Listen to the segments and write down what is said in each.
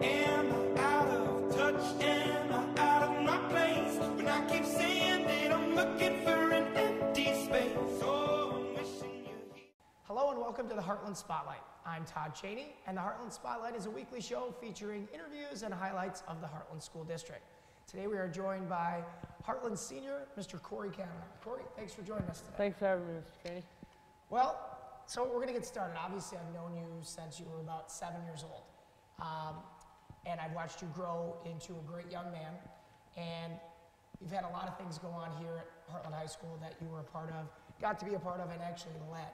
Am I out of touch? Am I out of my place? When I keep saying that I'm looking for an empty space. Oh, I'm wishing you here. Hello and welcome to the Hartland Spotlight. I'm Todd Cheney, and the Hartland Spotlight is a weekly show featuring interviews and highlights of the Hartland School District. Today we are joined by Hartland Senior, Mr. Corey Cavanaugh. Corey, thanks for joining us today. Thanks for having me, Mr. Cheney. Well, so we're going to get started. Obviously, I've known you since you were about 7 years old. And I've watched you grow into a great young man. And you've had a lot of things go on here at Hartland High School that you were a part of, got to be a part of, and actually led.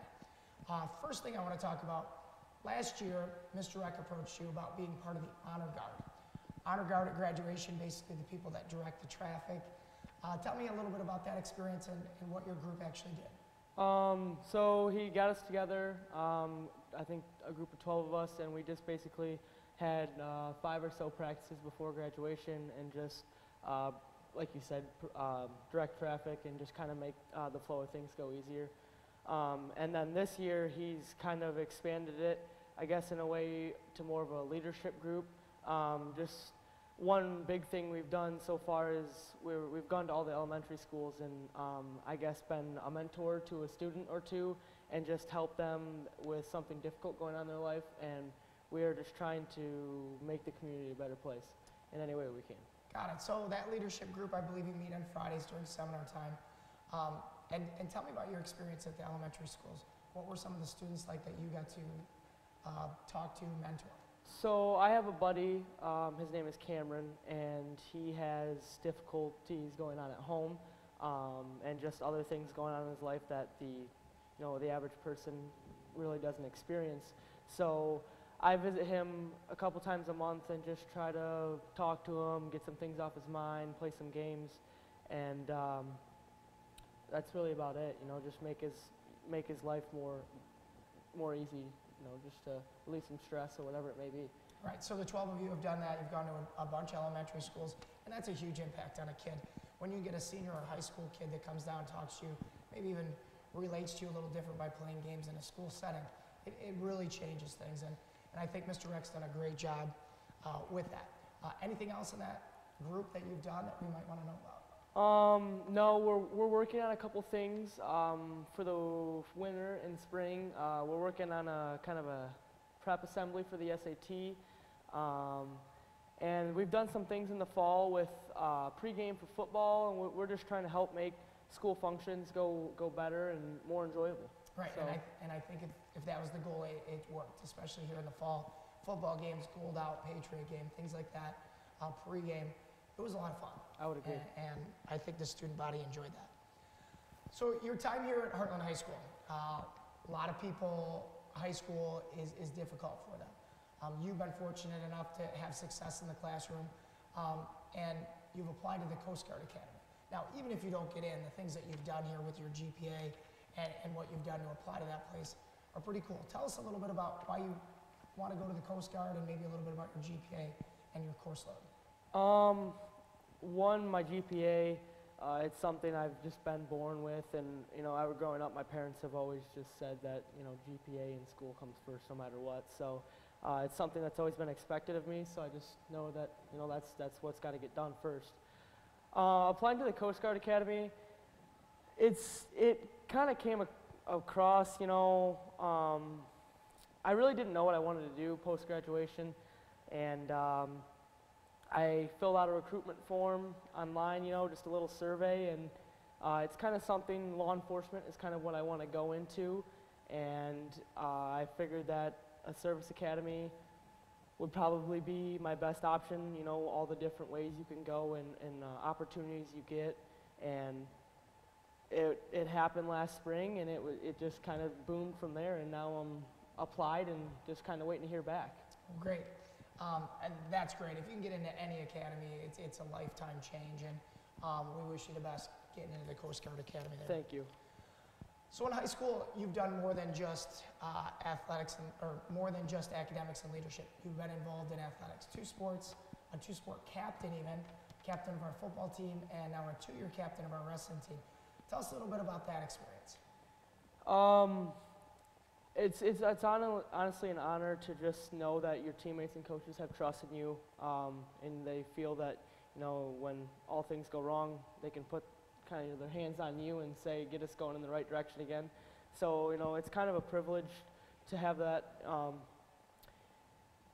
First thing I want to talk about, last year, Mr. Eck approached you about being part of the Honor Guard. Honor Guard at graduation, basically the people that direct the traffic. Tell me a little bit about that experience and what your group actually did. So he got us together, I think a group of 12 of us, and we just basically had 5 or so practices before graduation and just, like you said, direct traffic and just kind of make the flow of things go easier. And then this year he's kind of expanded it, I guess, in a way to more of a leadership group. Just one big thing we've done so far is we've gone to all the elementary schools and I guess been a mentor to a student or two and just help them with something difficult going on in their life, and we are just trying to make the community a better place in any way we can. Got it. So that leadership group, I believe you meet on Fridays during seminar time. And tell me about your experience at the elementary schools. What were some of the students like that you got to talk to, mentor? So I have a buddy, his name is Cameron, and he has difficulties going on at home and just other things going on in his life that the average person really doesn't experience. So I visit him a couple times a month and just try to talk to him, get some things off his mind, play some games, and that's really about it. Just make his life more easy. Just to relieve some stress or whatever it may be. Right, so the 12 of you have done that. You've gone to a bunch of elementary schools, and that's a huge impact on a kid. When you get a senior or high school kid that comes down and talks to you, maybe even relates to you a little different by playing games in a school setting, it really changes things, and I think Mr. Eck's done a great job with that. Anything else in that group that you've done that we might want to know about? No, we're working on a couple things for the winter and spring. We're working on a kind of a prep assembly for the SAT, and we've done some things in the fall with pregame for football, and we're just trying to help make school functions go better and more enjoyable. Right, so. and I think if that was the goal, it worked, especially here in the fall. Football games, Gold Out, Patriot game, things like that, pregame. It was a lot of fun. I would agree. And I think the student body enjoyed that. So your time here at Hartland High School, a lot of people, high school is difficult for them. You've been fortunate enough to have success in the classroom, and you've applied to the Coast Guard Academy. Now, even if you don't get in, the things that you've done here with your GPA and what you've done to apply to that place are pretty cool. Tell us a little bit about why you want to go to the Coast Guard and maybe a little bit about your GPA and your course load. One, my GPA, it's something I've just been born with, and growing up, my parents have always just said that GPA in school comes first no matter what. So it's something that's always been expected of me. So I just know that that's what's got to get done first. Applying to the Coast Guard Academy, it kind of came across. I really didn't know what I wanted to do post graduation, and I filled out a recruitment form online, just a little survey, and it's kind of something, law enforcement is kind of what I want to go into, and I figured that a service academy would probably be my best option, all the different ways you can go and opportunities you get, and it happened last spring, and it just kind of boomed from there, and now I'm applied and just kind of waiting to hear back. Great. And that's great. If you can get into any academy, it's a lifetime change, and we wish you the best getting into the Coast Guard Academy there. Thank you. So in high school, you've done more than just athletics, or more than just academics and leadership. You've been involved in athletics, 2 sports, a 2-sport captain even, captain of our football team, and now a 2-year captain of our wrestling team. Tell us a little bit about that experience. honestly an honor to just know that your teammates and coaches have trust in you, and they feel that, you know, when all things go wrong, they can put kind of their hands on you and say, get us going in the right direction again. So, you know, it's kind of a privilege to have that.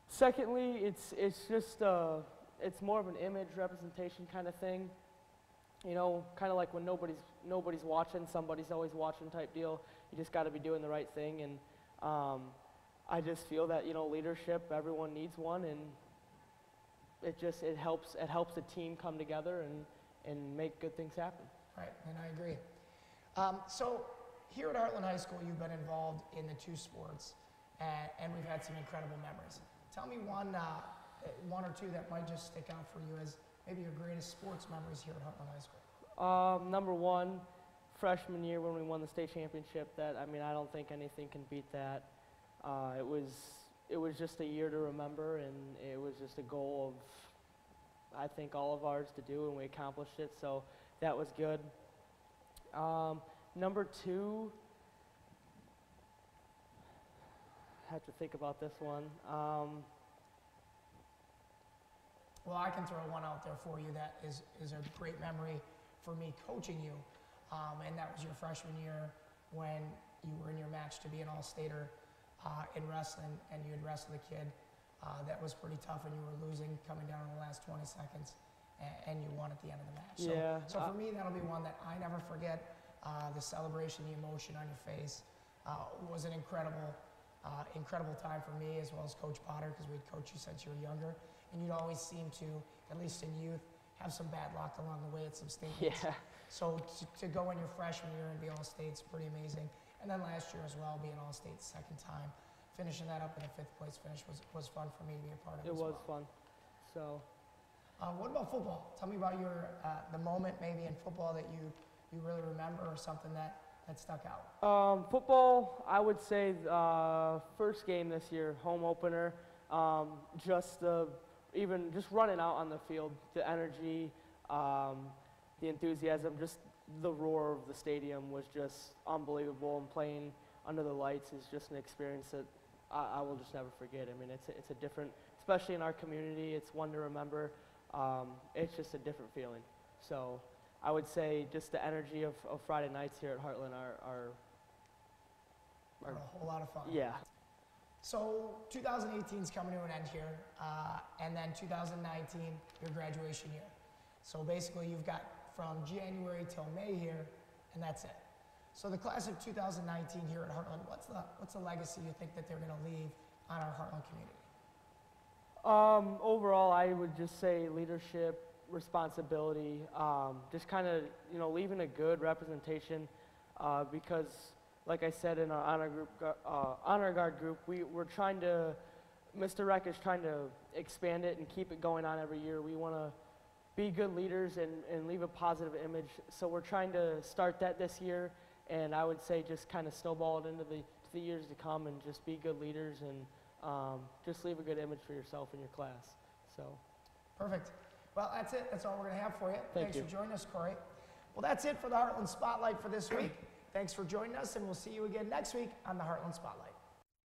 Secondly, it's just it's more of an image representation kind of thing. You know, kind of like when nobody's watching, somebody's always watching type deal. You just got to be doing the right thing, and I just feel that, you know, leadership, everyone needs one, and it helps the team come together and make good things happen. Right, and I agree. So here at Hartland High School, you've been involved in the 2 sports, and we've had some incredible memories. Tell me one or two that might just stick out for you as maybe your greatest sports memories here at Hartland High School. Number one, freshman year when we won the state championship. I don't think anything can beat that. It was just a year to remember, and it was just a goal of, I think, all of ours to do, and we accomplished it. So that was good. Number two, I have to think about this one. Well, I can throw one out there for you that is a great memory for me coaching you, and that was your freshman year when you were in your match to be an all-stater in wrestling, and you had wrestled a kid that was pretty tough, and you were losing coming down in the last 20 seconds, and you won at the end of the match. So for me, that'll be one that I never forget. The celebration, the emotion on your face was an incredible time for me, as well as Coach Potter, because we'd coached you since you were younger, and you'd always seem to, at least in youth, have some bad luck along the way at some state meets. Yeah. So to go in your freshman year and be all-state's pretty amazing. And then last year as well, being all-state second time, finishing that up in a 5th place finish was fun for me to be a part of. It was fun. So. What about football? Tell me about your the moment maybe in football that you really remember, or something that stuck out. Football, I would say first game this year, home opener. Just running out on the field, the energy, the enthusiasm, just the roar of the stadium was just unbelievable, and playing under the lights is just an experience that I will just never forget. I mean, it's a different, especially in our community, it's one to remember. It's just a different feeling. So I would say just the energy of Friday nights here at Hartland are a whole lot of fun. Yeah. So 2018 is coming to an end here, and then 2019, your graduation year. So basically you've got from January till May here, and that's it. So the class of 2019 here at Hartland, what's the legacy you think that they're going to leave on our Hartland community? Overall, I would just say leadership, responsibility, just kind of, you know, leaving a good representation, because like I said in our honor guard group, we're trying to, Mr. Reck is trying to expand it and keep it going on every year. We want to be good leaders and leave a positive image. So we're trying to start that this year, and I would say just kind of snowball it into the years to come, and just be good leaders, and just leave a good image for yourself and your class. So. Perfect. Well, that's it. That's all we're going to have for you. Thanks you. for joining us, Corey. Well, that's it for the Hartland Spotlight for this week. Thanks for joining us, and we'll see you again next week on the Hartland Spotlight.